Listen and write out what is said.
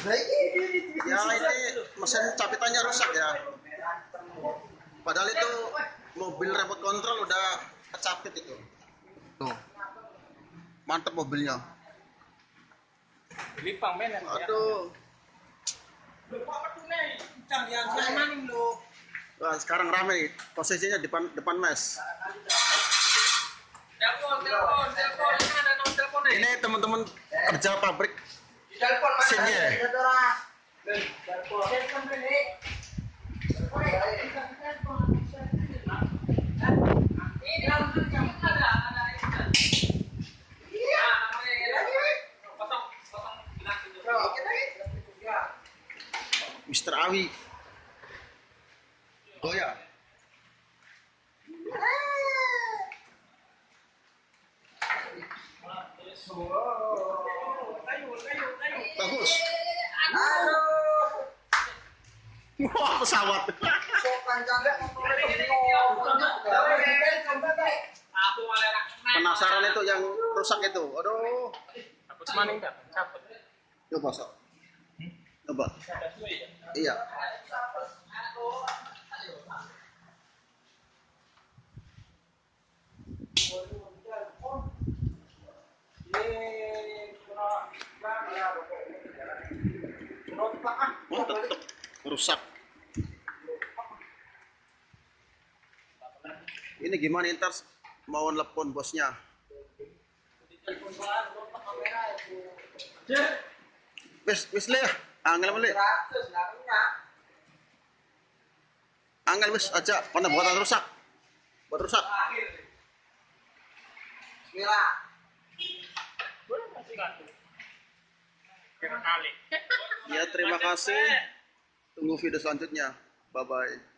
Ya ini mesin capitannya rusak ya. Padahal itu mobil remote control udah kecapit itu. Tuh. Mantep mobilnya. Lipang men. Aduh. Wah, sekarang rame nih. Posisinya depan mes. Ini teman-teman kerja pabrik sini ya. Mister Awi. Oh ya. Bagus. Wah, pesawat. Penasaran itu yang rusak itu. Aduh. Aku semaning enggak? Cabut. Coba, Sok. Coba. Iya. Oh, tetep rusak. Ini gimana ntar mau telepon bosnya? Wis le, angel le. Angel wis aja, mana buatan rusak. Buat rusak. Bismillah. Ya, terima kasih. Tunggu video selanjutnya. Bye bye.